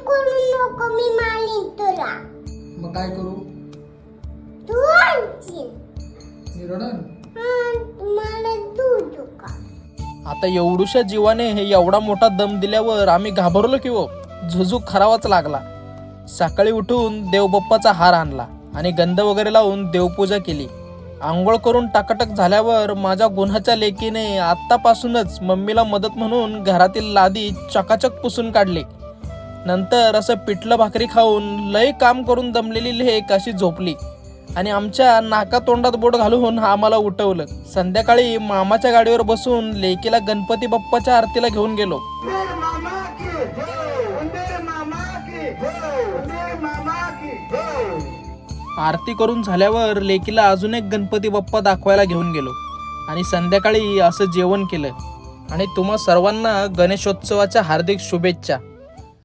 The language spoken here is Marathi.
करू नको, मी मारीन तुला. मग काय करू? तू आणशील. मी रडन? मला दूध का? आता एवढूशा जीवाने हे एवढा मोठा दम दिल्यावर आम्ही घाबरलो की हो. झुजूक खरावाच लागला. सकाळी उठून देवबाप्पाचा हार आणला आणि गंध वगैरे लावून देवपूजा केली. आंघोळ करून टाकाटक झाल्यावर माझ्या गुन्हाच्या लेकीने आत्तापासूनच मम्मीला मदत म्हणून घरातील लादी चकाचक पुसून काढली. नंतर असं पिठलं भाकरी खाऊन लय काम करून दमलेली लेक अशी झोपली आणि आमच्या नाका तोंडात बोट घालून आम्हाला उठवलं. संध्याकाळी मामाच्या गाडीवर बसून लेकीला गणपती बाप्पाच्या आरतीला घेऊन गेलो. आरती करून झाल्यावर लेकीला अजून एक गणपती बाप्पा दाखवायला घेऊन गेलो आणि संध्याकाळी असं जेवण केलं. आणि तुम्हा सर्वांना गणेशोत्सवाच्या हार्दिक शुभेच्छा.